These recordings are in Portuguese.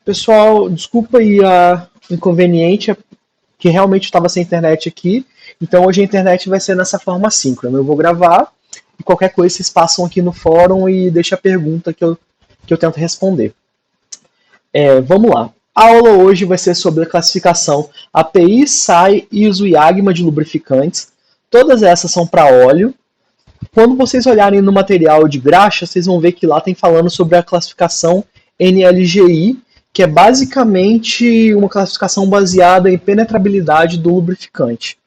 Pessoal, desculpa aí a inconveniente, que realmente estava sem internet aqui. Então hoje a internet vai ser nessa forma assíncrona. Eu vou gravar e qualquer coisa vocês passam aqui no fórum e deixa a pergunta que eu tento responder. Vamos lá. A aula hoje vai ser sobre a classificação API, SAI, ISO e AGMA de lubrificantes. Todas essas são para óleo. Quando vocês olharem no material de graxa, vocês vão ver que lá tem falando sobre a classificação NLGI, que é basicamente uma classificação baseada em penetrabilidade do lubrificante.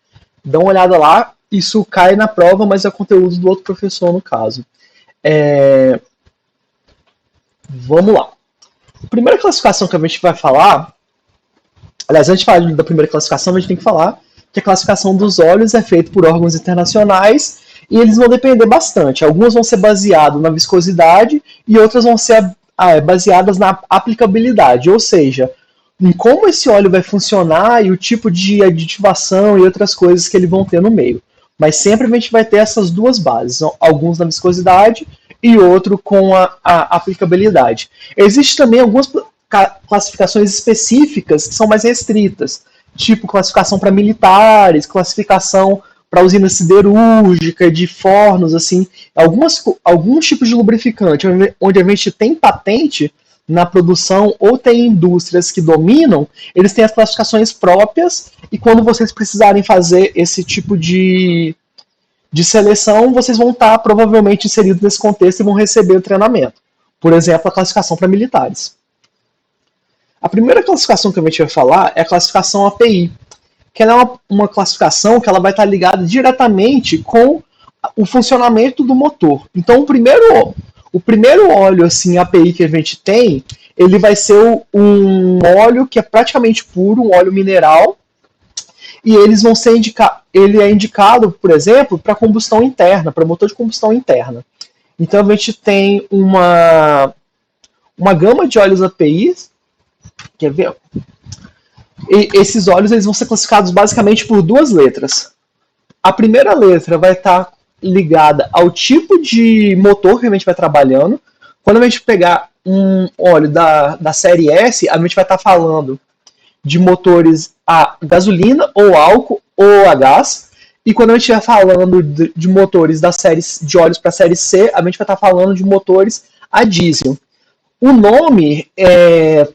Dá uma olhada lá, isso cai na prova, mas é conteúdo do outro professor no caso. Vamos lá. A primeira classificação que a gente vai falar, aliás, antes de falar da primeira classificação, a gente tem que falar que a classificação dos óleos é feita por órgãos internacionais e eles vão depender bastante. Algumas vão ser baseadas na viscosidade e outras vão ser baseadas na aplicabilidade, ou seja, em como esse óleo vai funcionar e o tipo de aditivação e outras coisas que eles vão ter no meio. Mas sempre a gente vai ter essas duas bases, alguns na viscosidade e outro com a aplicabilidade. Existem também algumas classificações específicas que são mais restritas, tipo classificação para militares, classificação para usina siderúrgica, de fornos, assim, alguns tipos de lubrificante, onde a gente tem patente na produção ou tem indústrias que dominam, eles têm as classificações próprias e quando vocês precisarem fazer esse tipo de seleção, vocês vão estar provavelmente inseridos nesse contexto e vão receber o treinamento. Por exemplo, a classificação para militares. A primeira classificação que a gente vai falar é a classificação API, que ela é uma classificação que ela vai estar ligada diretamente com o funcionamento do motor. Então, o primeiro óleo assim, API que a gente tem, ele vai ser um óleo que é praticamente puro, um óleo mineral, e eles vão ser ele é indicado, por exemplo, para combustão interna, para motor de combustão interna. Então a gente tem uma gama de óleos API, quer ver? E esses óleos eles vão ser classificados basicamente por duas letras. A primeira letra vai estar ligada ao tipo de motor que a gente vai trabalhando. Quando a gente pegar um óleo da série S, a gente vai estar falando de motores a gasolina, ou álcool, ou a gás. E quando a gente estiver falando de motores de óleos para a série C, a gente vai estar falando de motores a diesel. O nome,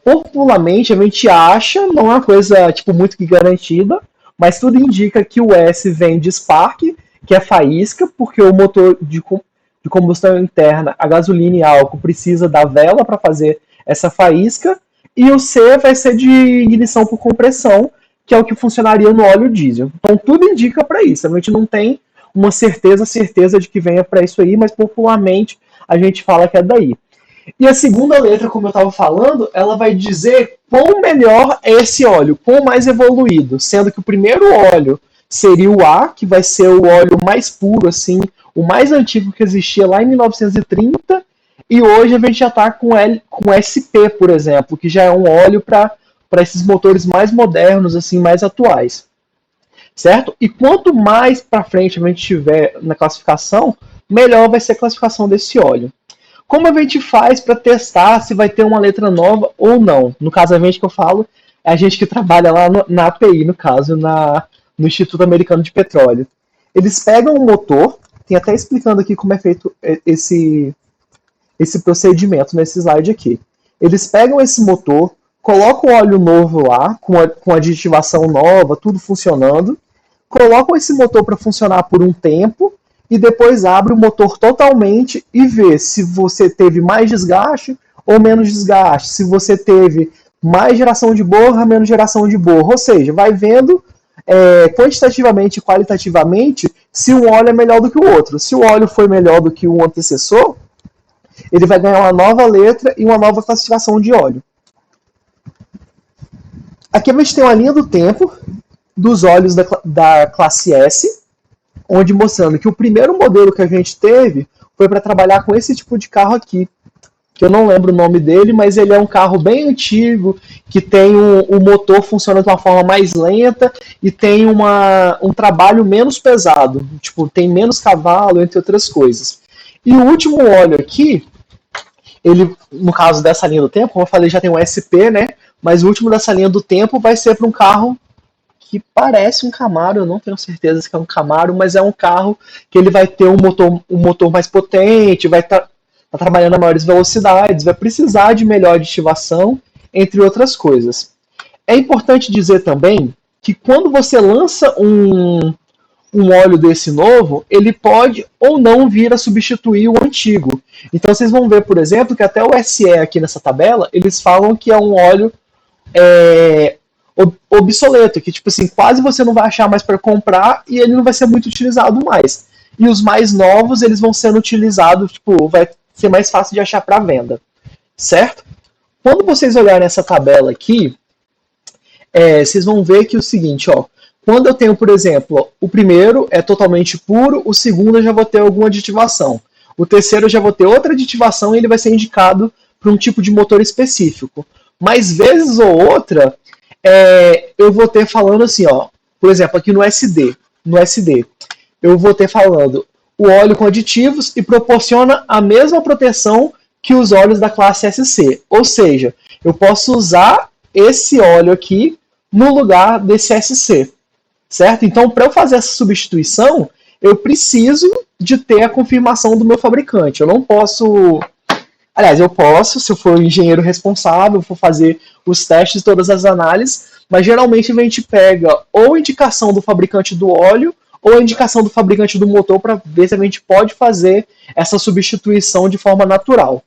popularmente, a gente acha, não é uma coisa tipo, muito que garantida, mas tudo indica que o S vem de spark, que é faísca, porque o motor de combustão interna, a gasolina e álcool, precisa da vela para fazer essa faísca, e o C vai ser de ignição por compressão, que é o que funcionaria no óleo diesel. Então tudo indica para isso. A gente não tem uma certeza de que venha para isso aí, mas popularmente a gente fala que é daí. E a segunda letra, como eu estava falando, ela vai dizer quão melhor é esse óleo, quão mais evoluído, sendo que o primeiro óleo seria o A, que vai ser o óleo mais puro, assim, o mais antigo que existia lá em 1930, e hoje a gente já está com SP, por exemplo, que já é um óleo para esses motores mais modernos, assim, mais atuais. Certo? E quanto mais para frente a gente tiver na classificação, melhor vai ser a classificação desse óleo. Como a gente faz para testar se vai ter uma letra nova ou não? No caso, a gente que eu falo, é a gente que trabalha lá na API, no caso, no Instituto Americano de Petróleo. Eles pegam o motor, tem até explicando aqui como é feito esse procedimento nesse slide aqui. Eles pegam esse motor, colocam o óleo novo lá, com aditivação nova, tudo funcionando, colocam esse motor para funcionar por um tempo, e depois abre o motor totalmente e vê se você teve mais desgaste ou menos desgaste, se você teve mais geração de borra, menos geração de borra, ou seja, vai vendo quantitativamente e qualitativamente se um óleo é melhor do que o outro. Se o óleo foi melhor do que o antecessor, ele vai ganhar uma nova letra e uma nova classificação de óleo. Aqui a gente tem uma linha do tempo dos óleos da classe S, onde mostrando que o primeiro modelo que a gente teve foi para trabalhar com esse tipo de carro aqui, que eu não lembro o nome dele, mas ele é um carro bem antigo, que tem o motor funciona de uma forma mais lenta e tem um trabalho menos pesado, tipo, tem menos cavalo, entre outras coisas. E o último óleo aqui, ele, no caso dessa linha do tempo, como eu falei, já tem um SP, né? Mas o último dessa linha do tempo vai ser para um carro que parece um Camaro, eu não tenho certeza se é um Camaro, mas é um carro que ele vai ter um motor mais potente, vai estar trabalhando a maiores velocidades, vai precisar de melhor aditivação, entre outras coisas. É importante dizer também que quando você lança um óleo desse novo, ele pode ou não vir a substituir o antigo. Então vocês vão ver, por exemplo, que até o SE aqui nessa tabela, eles falam que é um óleo obsoleto, que tipo assim, quase você não vai achar mais para comprar e ele não vai ser muito utilizado mais. E os mais novos, eles vão sendo utilizados, tipo, vai ser mais fácil de achar para venda, certo? Quando vocês olharem essa tabela aqui, vocês vão ver que é o seguinte, ó, quando eu tenho, por exemplo, o primeiro é totalmente puro, o segundo eu já vou ter alguma aditivação, o terceiro eu já vou ter outra aditivação e ele vai ser indicado para um tipo de motor específico. Mas vezes ou outra, eu vou ter falando assim, ó, por exemplo, aqui no SD, eu vou ter falando o óleo com aditivos e proporciona a mesma proteção que os óleos da classe SC. Ou seja, eu posso usar esse óleo aqui no lugar desse SC, certo? Então, para eu fazer essa substituição, eu preciso de ter a confirmação do meu fabricante. Eu não posso... Aliás, eu posso, se eu for o engenheiro responsável, for fazer os testes, todas as análises, mas geralmente a gente pega ou a indicação do fabricante do óleo ou a indicação do fabricante do motor para ver se a gente pode fazer essa substituição de forma natural.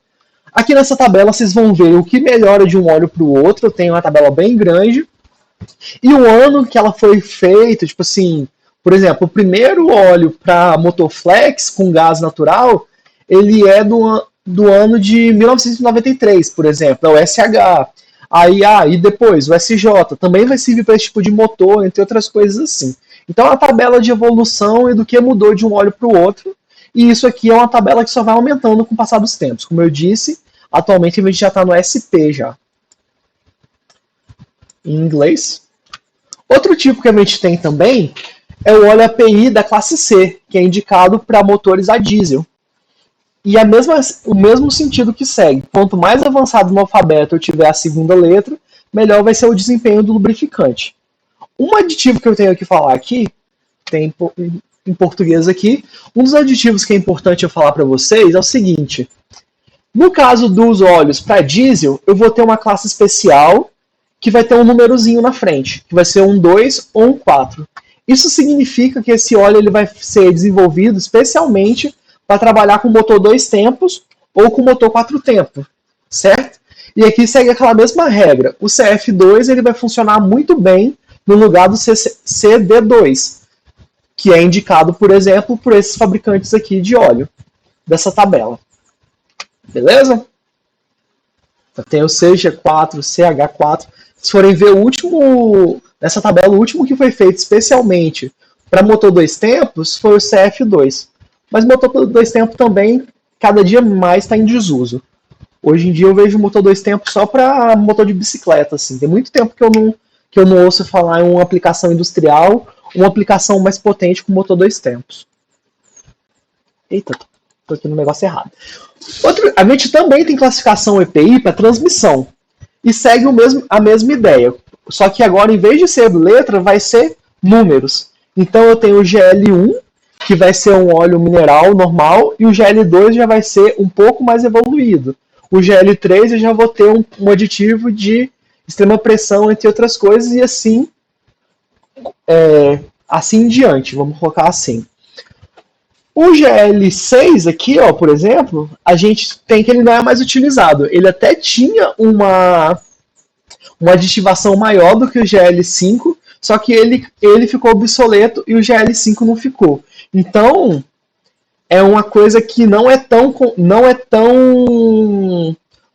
Aqui nessa tabela vocês vão ver o que melhora de um óleo para o outro, eu tenho uma tabela bem grande, e o ano que ela foi feita, tipo assim, por exemplo, o primeiro óleo para motor flex com gás natural, ele é do ano de 1993, por exemplo, é o SH. Aí, e depois o SJ também vai servir para esse tipo de motor, entre outras coisas assim. Então é uma tabela de evolução e do que mudou de um óleo para o outro. E isso aqui é uma tabela que só vai aumentando com o passar dos tempos. Como eu disse, atualmente a gente já está no SP já. Em inglês. Outro tipo que a gente tem também é o óleo API da classe C, que é indicado para motores a diesel. E o mesmo sentido que segue. Quanto mais avançado no alfabeto eu tiver a segunda letra, melhor vai ser o desempenho do lubrificante. Um aditivo que eu tenho que falar aqui, tem em português aqui, um dos aditivos que é importante eu falar para vocês é o seguinte. No caso dos óleos para diesel, eu vou ter uma classe especial que vai ter um númerozinho na frente, que vai ser um 2 ou um 4. Isso significa que esse óleo ele vai ser desenvolvido especialmente para trabalhar com motor 2 tempos ou com motor 4 tempos, certo? E aqui segue aquela mesma regra. O CF2 ele vai funcionar muito bem no lugar do CD2, que é indicado, por exemplo, por esses fabricantes aqui de óleo, dessa tabela. Beleza? Tem o CG4, CH4. Se forem ver o último, nessa tabela, o último que foi feito especialmente para motor 2 tempos foi o CF2. Mas motor 2 tempos também, cada dia mais está em desuso. Hoje em dia eu vejo motor 2 tempos só para motor de bicicleta. Assim. Tem muito tempo que eu não ouço falar em uma aplicação industrial, uma aplicação mais potente com motor 2 tempos. Eita, tô aqui no negócio errado. A gente também tem classificação EPI para transmissão. E segue a mesma ideia. Só que agora, em vez de ser letra, vai ser números. Então eu tenho o GL1, que vai ser um óleo mineral normal, e o GL2 já vai ser um pouco mais evoluído. O GL3 eu já vou ter um aditivo de extrema pressão, entre outras coisas, e assim em diante, vamos colocar assim. O GL6 aqui, ó, por exemplo, a gente tem que ele não é mais utilizado. Ele até tinha uma aditivação maior do que o GL5, só que ele ficou obsoleto e o GL5 não ficou. Então, é uma coisa que não é tão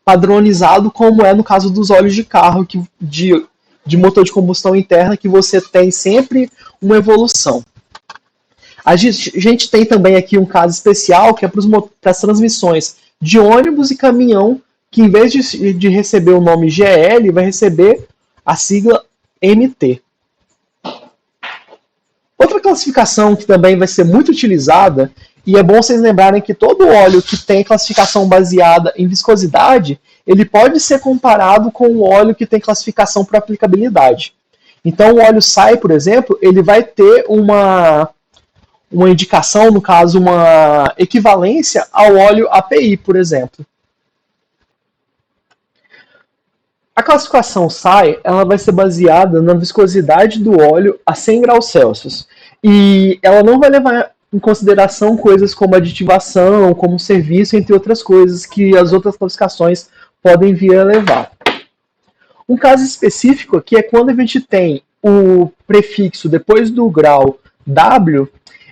padronizado como é no caso dos óleos de carro, de motor de combustão interna, que você tem sempre uma evolução. A gente tem também aqui um caso especial que é para as transmissões de ônibus e caminhão, que em vez de receber o nome GL, vai receber a sigla MT. Outra classificação que também vai ser muito utilizada E é bom vocês lembrarem que todo óleo que tem classificação baseada em viscosidade, ele pode ser comparado com o óleo que tem classificação por aplicabilidade. Então o óleo SAI, por exemplo, ele vai ter uma indicação, no caso, uma equivalência ao óleo API, por exemplo. A classificação SAI ela vai ser baseada na viscosidade do óleo a 100 graus Celsius. E ela não vai levar em consideração coisas como aditivação, como serviço, entre outras coisas que as outras classificações podem vir a levar. Um caso específico aqui é quando a gente tem o prefixo depois do grau W.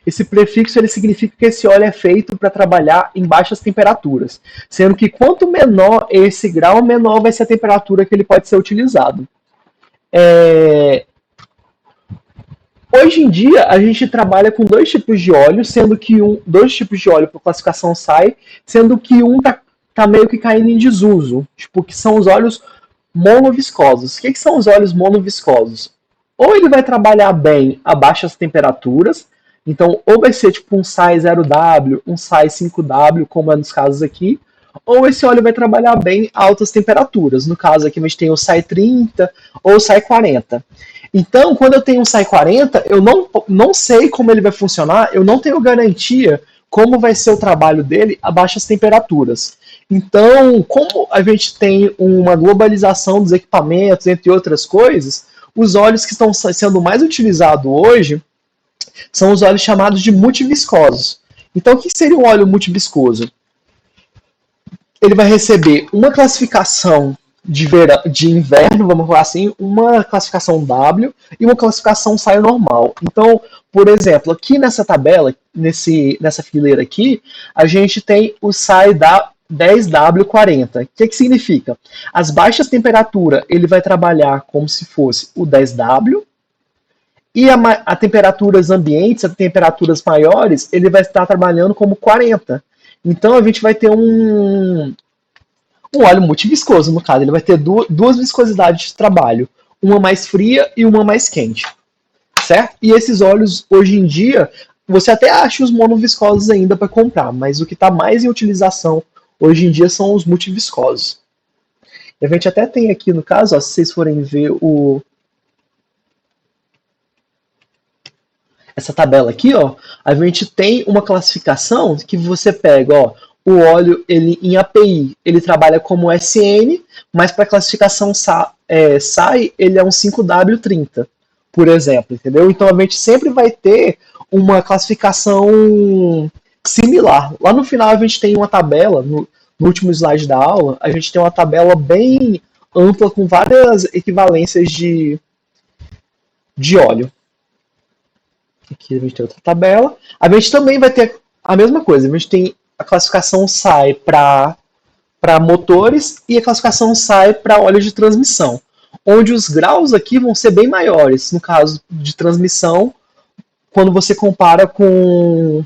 Esse prefixo ele significa que esse óleo é feito para trabalhar em baixas temperaturas, sendo que quanto menor esse grau, menor vai ser a temperatura que ele pode ser utilizado. Hoje em dia, a gente trabalha com dois tipos de óleo, sendo que dois tipos de óleo por classificação SAI, sendo que um tá meio que caindo em desuso, tipo, que são os óleos monoviscosos. O que são os óleos monoviscosos? Ou ele vai trabalhar bem a baixas temperaturas, então ou vai ser tipo um SAI 0W, um SAI 5W, como é nos casos aqui, ou esse óleo vai trabalhar bem a altas temperaturas. No caso aqui a gente tem o SAI 30 ou o SAI 40. Então, quando eu tenho um SAI 40, eu não sei como ele vai funcionar, eu não tenho garantia como vai ser o trabalho dele a baixas temperaturas. Então, como a gente tem uma globalização dos equipamentos, entre outras coisas, os óleos que estão sendo mais utilizados hoje são os óleos chamados de multiviscosos. Então, o que seria um óleo multiviscoso? Ele vai receber uma classificação de inverno, vamos falar assim, uma classificação W e uma classificação SAI normal. Então, por exemplo, aqui nessa tabela, nessa fileira aqui, a gente tem o SAI da 10W40. O que significa? As baixas temperaturas ele vai trabalhar como se fosse o 10W e a temperaturas ambientes, a temperaturas maiores, ele vai estar trabalhando como 40. Então a gente vai ter um óleo multiviscoso, no caso. Ele vai ter duas viscosidades de trabalho. Uma mais fria e uma mais quente. Certo? E esses óleos, hoje em dia, você até acha os monoviscosos ainda para comprar, mas o que está mais em utilização hoje em dia são os multiviscosos. E a gente até tem aqui, no caso, ó, se vocês forem ver essa tabela aqui, ó, a gente tem uma classificação que você pega, ó, o óleo ele, em API ele trabalha como SN, mas para classificação SAI ele é um 5W30, por exemplo, entendeu? Então a gente sempre vai ter uma classificação similar. Lá no final a gente tem uma tabela, no último slide da aula, a gente tem uma tabela bem ampla com várias equivalências de óleo. Aqui a gente tem outra tabela. A gente também vai ter a mesma coisa, a gente tem a classificação SAI para motores e a classificação SAI para óleo de transmissão, onde os graus aqui vão ser bem maiores, no caso de transmissão, quando você compara com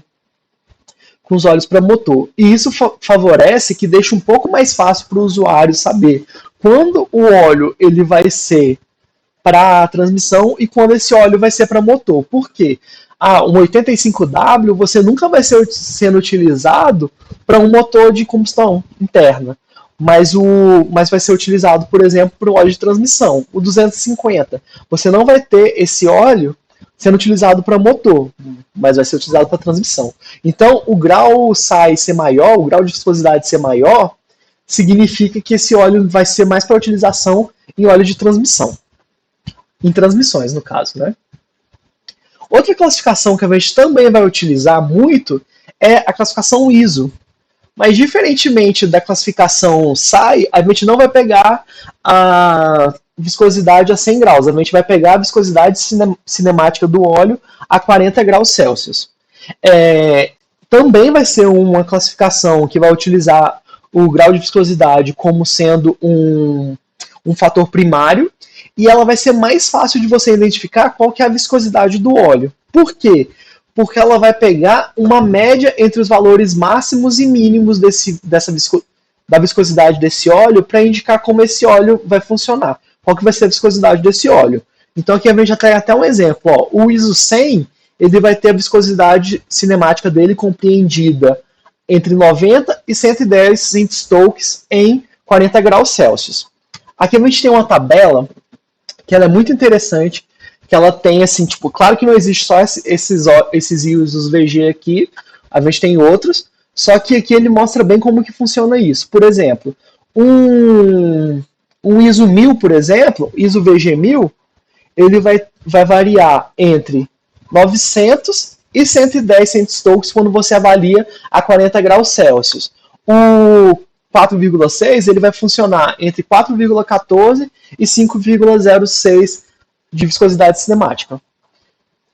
os óleos para motor. E isso favorece que deixa um pouco mais fácil para o usuário saber quando o óleo ele vai ser para transmissão e quando esse óleo vai ser para motor. Por quê? Um 85W você nunca vai ser sendo utilizado para um motor de combustão interna, mas vai ser utilizado, por exemplo, para o óleo de transmissão. O 250, você não vai ter esse óleo sendo utilizado para motor, mas vai ser utilizado para transmissão. Então, o grau SAI ser maior, o grau de viscosidade ser maior, significa que esse óleo vai ser mais para utilização em óleo de transmissão. Em transmissões, no caso, né? Outra classificação que a gente também vai utilizar muito é a classificação ISO. Mas, diferentemente da classificação SAI, a gente não vai pegar a viscosidade a 100 graus. A gente vai pegar a viscosidade cinemática do óleo a 40 graus Celsius. Também vai ser uma classificação que vai utilizar o grau de viscosidade como sendo um fator primário, e ela vai ser mais fácil de você identificar qual que é a viscosidade do óleo. Por quê? Porque ela vai pegar uma média entre os valores máximos e mínimos da viscosidade desse óleo para indicar como esse óleo vai funcionar. Qual que vai ser a viscosidade desse óleo. Então aqui a gente já tem até um exemplo. Ó. O ISO 100 ele vai ter a viscosidade cinemática dele compreendida entre 90 e 110 centistokes em 40 graus Celsius. Aqui a gente tem uma tabela que ela é muito interessante, que ela tem assim, tipo, claro que não existe só esses íons dos VG aqui, a gente tem outros, só que aqui ele mostra bem como que funciona isso. Por exemplo, um ISO 1000, por exemplo, ISO VG 1000, ele vai variar entre 900 e 110 centistokes quando você avalia a 40 graus Celsius. O 4,6 ele vai funcionar entre 4,14 e 5,06 de viscosidade cinemática.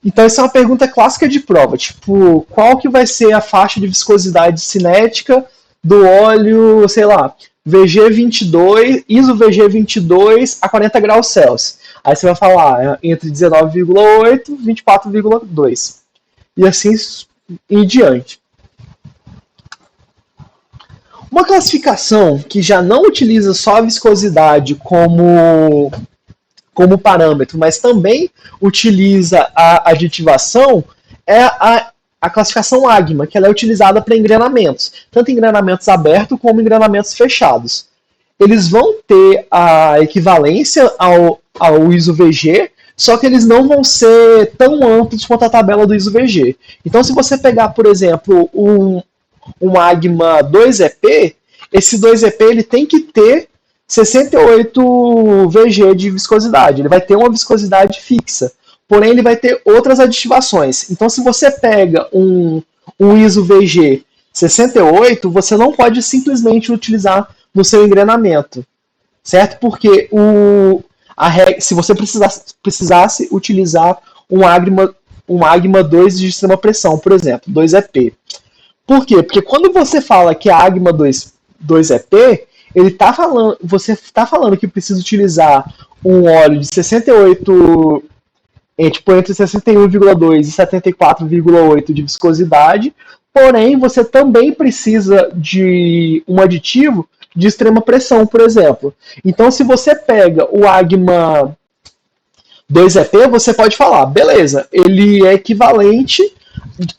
Então essa é uma pergunta clássica de prova, tipo, qual que vai ser a faixa de viscosidade cinética do óleo, sei lá, VG22, ISO VG22 a 40 graus Celsius. Aí você vai falar entre 19,8 e 24,2. E assim em diante. Uma classificação que já não utiliza só a viscosidade como parâmetro, mas também utiliza a aditivação, é a classificação AGMA, que ela é utilizada para engrenamentos, tanto engrenamentos abertos como engrenamentos fechados. Eles vão ter a equivalência ao ISO VG, só que eles não vão ser tão amplos quanto a tabela do ISO VG. Então, se você pegar, por exemplo, um AGMA 2EP, esse 2EP ele tem que ter 68 VG de viscosidade. Ele vai ter uma viscosidade fixa, porém ele vai ter outras aditivações. Então, se você pega um ISO VG 68, você não pode simplesmente utilizar no seu engrenamento, certo? Porque se você precisasse utilizar um AGMA 2 de extrema pressão, por exemplo, 2EP. Por quê? Porque quando você fala que é AGMA 2EP, você está falando que precisa utilizar um óleo de 68, entre 61,2 e 74,8 de viscosidade, porém você também precisa de um aditivo de extrema pressão, por exemplo. Então, se você pega o AGMA 2EP, você pode falar, beleza, ele é equivalente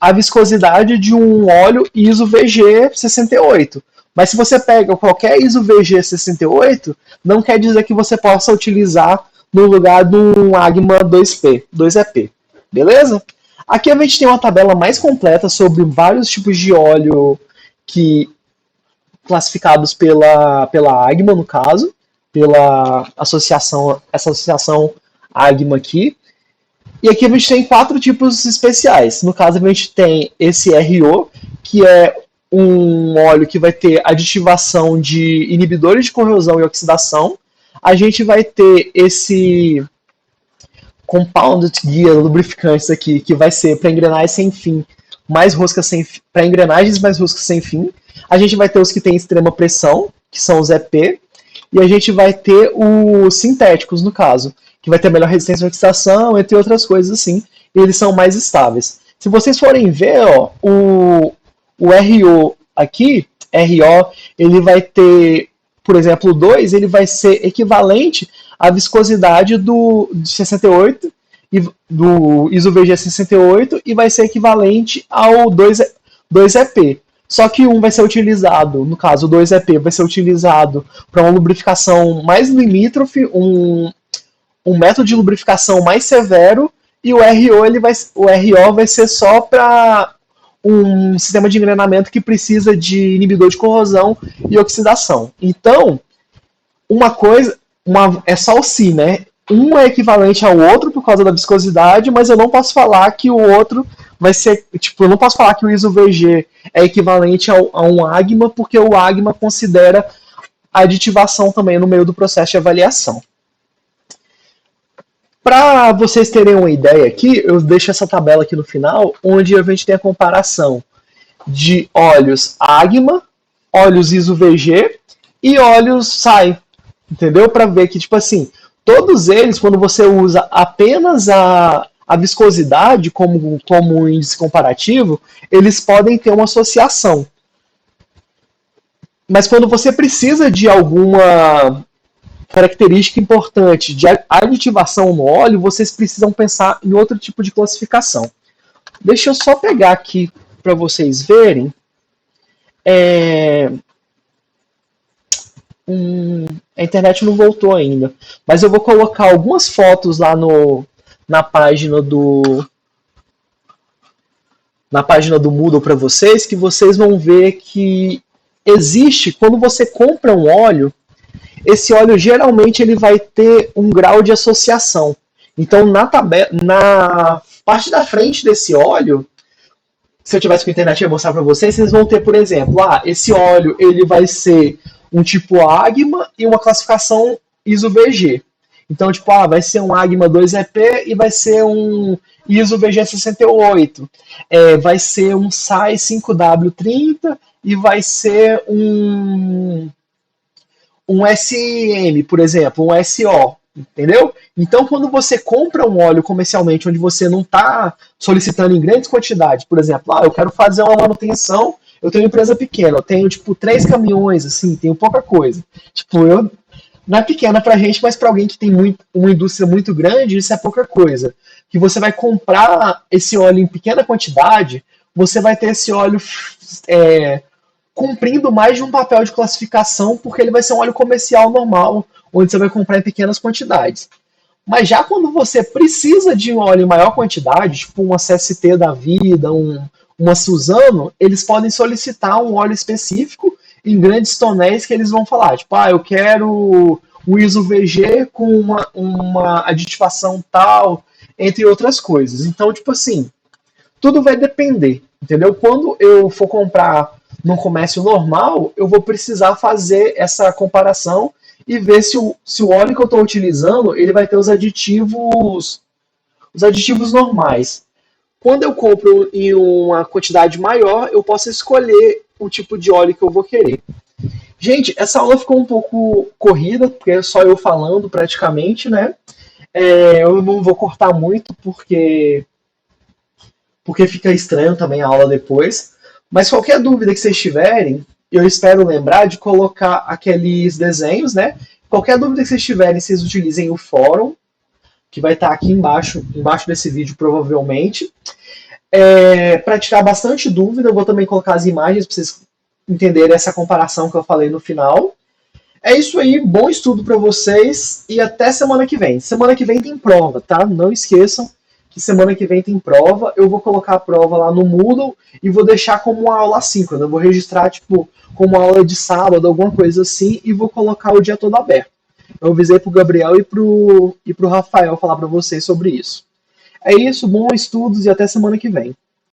à viscosidade de um óleo ISO VG 68. Mas se você pega qualquer ISO VG 68, não quer dizer que você possa utilizar no lugar de um AGMA 2EP. Beleza? Aqui a gente tem uma tabela mais completa sobre vários tipos de óleo classificados pela AGMA, no caso, pela essa associação AGMA aqui. E aqui a gente tem 4 tipos especiais. No caso, a gente tem esse RO, que é um óleo que vai ter aditivação de inibidores de corrosão e oxidação. A gente vai ter esse Compounded Gear Lubrificantes aqui, que vai ser para engrenagens sem fim, para engrenagens mais roscas sem fim. A gente vai ter os que têm extrema pressão, que são os EP, e a gente vai ter os sintéticos, no caso, que vai ter melhor resistência à oxidação, entre outras coisas assim, e eles são mais estáveis. Se vocês forem ver, ó, o RO aqui, ele vai ter, por exemplo, o 2, ele vai ser equivalente à viscosidade de 68, do ISO VG 68, e vai ser equivalente ao 2EP. Só que um vai ser utilizado, no caso o 2EP, vai ser utilizado para uma lubrificação mais limítrofe, um método de lubrificação mais severo, e o RO vai ser só para um sistema de engrenamento que precisa de inibidor de corrosão e oxidação. Então, é só o si, né? Um é equivalente ao outro por causa da viscosidade, mas eu não posso falar que o outro vai ser, eu não posso falar que o ISO VG é equivalente a um AGMA, porque o AGMA considera a aditivação também no meio do processo de avaliação. Para vocês terem uma ideia aqui, eu deixo essa tabela aqui no final, onde a gente tem a comparação de óleos AGMA, óleos ISO VG e óleos SAI, entendeu? Para ver que, todos eles, quando você usa apenas a viscosidade como índice comparativo, eles podem ter uma associação. Mas quando você precisa de alguma característica importante de aditivação no óleo, vocês precisam pensar em outro tipo de classificação. Deixa eu só pegar aqui para vocês verem. É, a internet não voltou ainda, mas eu vou colocar algumas fotos lá na página do na página do Moodle para vocês, que vocês vão ver que existe, quando você compra um óleo, esse óleo geralmente ele vai ter um grau de associação. Então na parte da frente desse óleo, se eu tivesse com a internet eu ia mostrar para vocês, vocês vão ter, por exemplo, esse óleo ele vai ser um tipo Agma e uma classificação ISO VG. Então, tipo, vai ser um Agma 2EP e vai ser um ISO VG68. Vai ser um SAI 5W30 e vai ser um SM, por exemplo, um SO, entendeu? Então, quando você compra um óleo comercialmente, onde você não está solicitando em grandes quantidades, por exemplo, eu quero fazer uma manutenção, eu tenho uma empresa pequena, eu tenho, tipo, 3 caminhões, assim, tenho pouca coisa. Tipo, não é pequena pra gente, mas para alguém que tem uma indústria muito grande, isso é pouca coisa. Que você vai comprar esse óleo em pequena quantidade, você vai ter esse óleo cumprindo mais de um papel de classificação, porque ele vai ser um óleo comercial normal, onde você vai comprar em pequenas quantidades. Mas já quando você precisa de um óleo em maior quantidade, tipo uma CST da vida, uma Suzano, eles podem solicitar um óleo específico em grandes tonéis que eles vão falar, tipo, eu quero o ISO VG com uma aditivação tal, entre outras coisas. Então, tipo assim, tudo vai depender, entendeu? Quando eu for comprar no comércio normal, eu vou precisar fazer essa comparação e ver se o óleo que eu estou utilizando ele vai ter os aditivos normais. Quando eu compro em uma quantidade maior, eu posso escolher o tipo de óleo que eu vou querer. Gente, essa aula ficou um pouco corrida, porque é só eu falando praticamente, né? Eu não vou cortar muito, porque fica estranho também a aula depois. Mas qualquer dúvida que vocês tiverem, eu espero lembrar de colocar aqueles desenhos, né? Qualquer dúvida que vocês tiverem, vocês utilizem o fórum, que vai estar aqui embaixo desse vídeo, provavelmente. Para tirar bastante dúvida, eu vou também colocar as imagens para vocês entenderem essa comparação que eu falei no final. É isso aí, bom estudo para vocês e até semana que vem. Semana que vem tem prova, tá? Não esqueçam que semana que vem tem prova. Eu vou colocar a prova lá no Moodle e vou deixar como uma aula assíncrona. Eu vou registrar, tipo, como aula de sábado, alguma coisa assim, e vou colocar o dia todo aberto. Eu avisei pro Gabriel e pro Rafael falar para vocês sobre isso. É isso, bons estudos e até semana que vem.